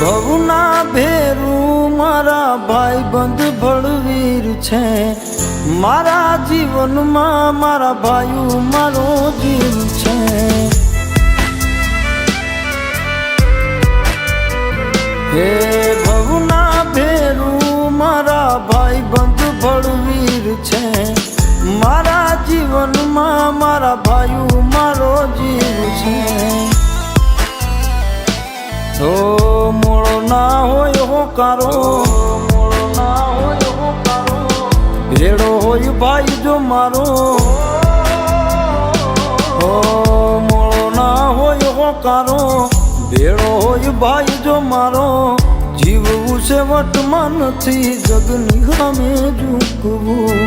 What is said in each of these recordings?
ભવના ભેરું મારા ભાઈબંધ ભળવીર છે, મારા જીવનમાં મારા ભાઈઓ મારો જીવ છે। હે ભવના ભેરું મારા ભાઈબંધ ભળવીર છે, મારા જીવનમાં મારા ભાઈઓ મારો જીવ છે। તો મોળો ના હોય હોકારો, મોળો ના હોય હોકારો, ભેડો હોય ભાઈ જો મારો। ઓ મોળો ના હોય હોકારો, ભેડો હોય ભાઈ જો મારો। જીવવું છે વટમાં નથી, જગની સામે ઝૂકવું।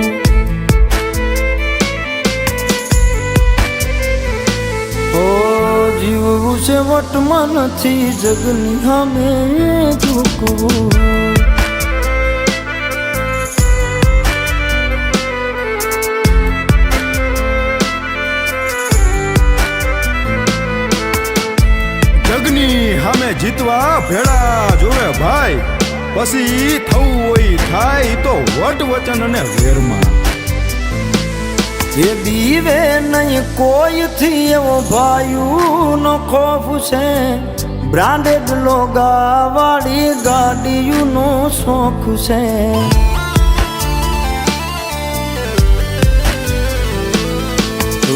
જીવવું છે વટમાં નથી, જગની સામે ઝૂકવું। જગની સામે જીતવા ભેળા જોવે ભાઈ, પછી થવું હોય થાય તો વટ વચન અને વેરમાં। એ દીવે નહીં કોઈ થી એવો ભાઈયું નો ખોફ છે, બ્રાન્ડેડ લોગા વાળી ગાડીયું નો શોખ છે।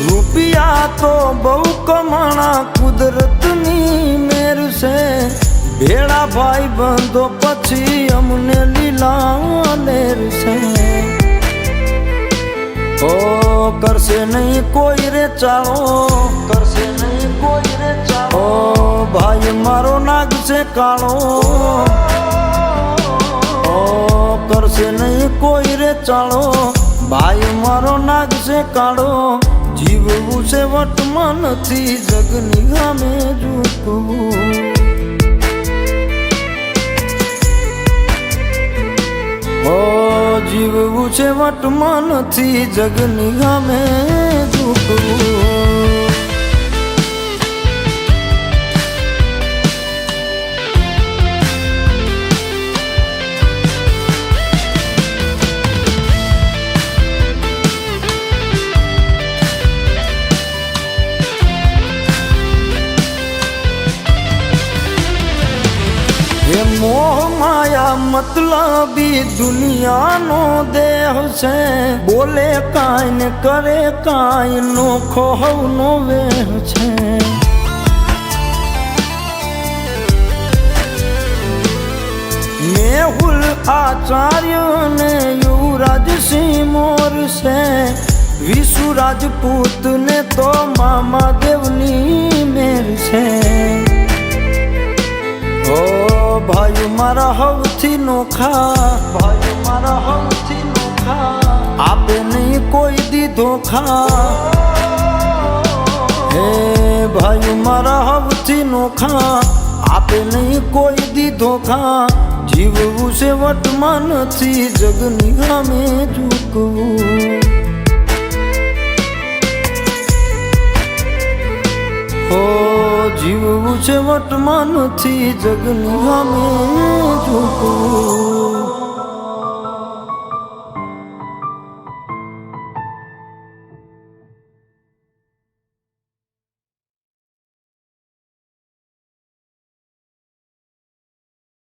રૂપિયા તો બહુ કમાણા કુદરતની મેર છે, ભેળા ભાઈ બંધો પછી અમને લીલા લેર છે। ઓ કરશે નહીં કોઈ રે ચાળો, કરશે નહીં કોઈ રે ચાળો, ઓ ભાઈ મારો નાગ છે કાળો। ઓ કરશે નહીં કોઈ રે ચાળો, ભાઈ મારો નાગ છે કાળો। જીવવું છે વટમાં નથી, જગની સામે ઝૂકવું। ઓ જીવવું છે વટમાં નથી, જગની સામે ઝૂકવું। એ મોહ માયા મતલબી દુનિયાનો દેહ છે, બોલે કાંઈ ને કરે કાંઈ નોખો હવનો વેહ છે। મેહુલ આચાર્ય ને યુવરાજ સિંહ મોર છે, વિશુ રાજપૂત ને તો મામા દેવની મેર છે। ઓ ભાઈ મારા હવથી નોખા, ભાઈ મારા હવથી નોખા, આપે નહીં કોઈ દી ધોખા। હે ભાઈ મારા હવથી નોખા, આપે નહીં કોઈ દી ધોખા। જીવવું છે વટમાં નથી, જગની સામે ઝૂકવું। જીવવું છે વટમાં નથી, જગની સામે ઝૂકવું।